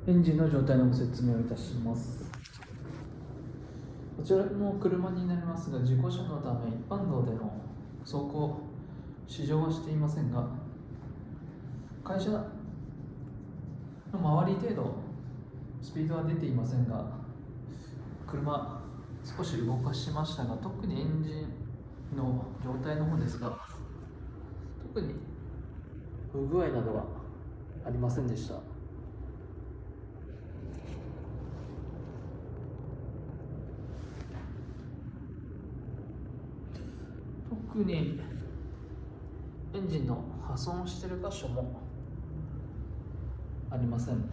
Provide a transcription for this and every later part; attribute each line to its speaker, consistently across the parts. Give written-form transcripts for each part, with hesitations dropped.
Speaker 1: エンジンの状態のご説明をいたします。こちらの車になりますが、事故車のため一般道での走行試乗はしていませんが、会社の周り程度スピードは出ていませんが、車少し動かしましたが、特にエンジンの状態の方ですが、特に不具合などはありませんでした。特にエンジンの破損している箇所もありません。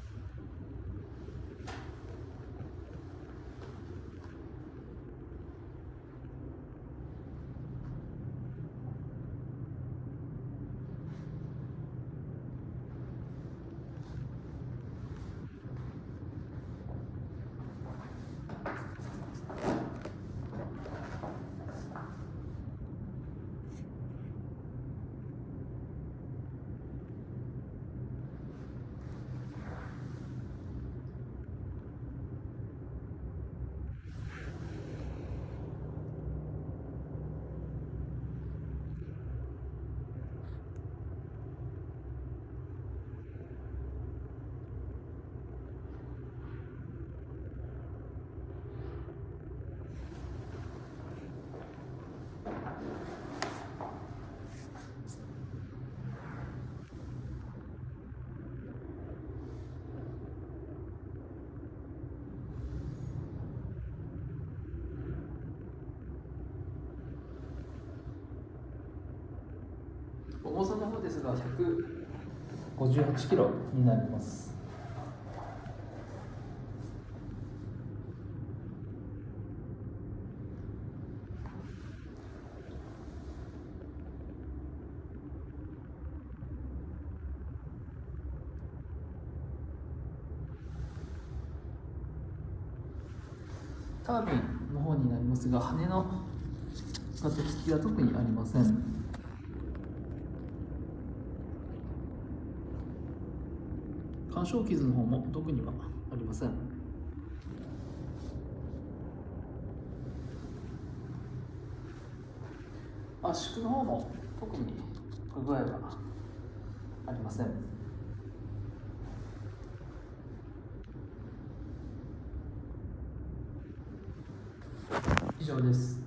Speaker 1: 重さの方ですが158キロになります。タービンの方になりますが、羽のガタつきは特にありません。干渉傷の方も特にはありません。圧縮の方も特に不具合はありません。以上です。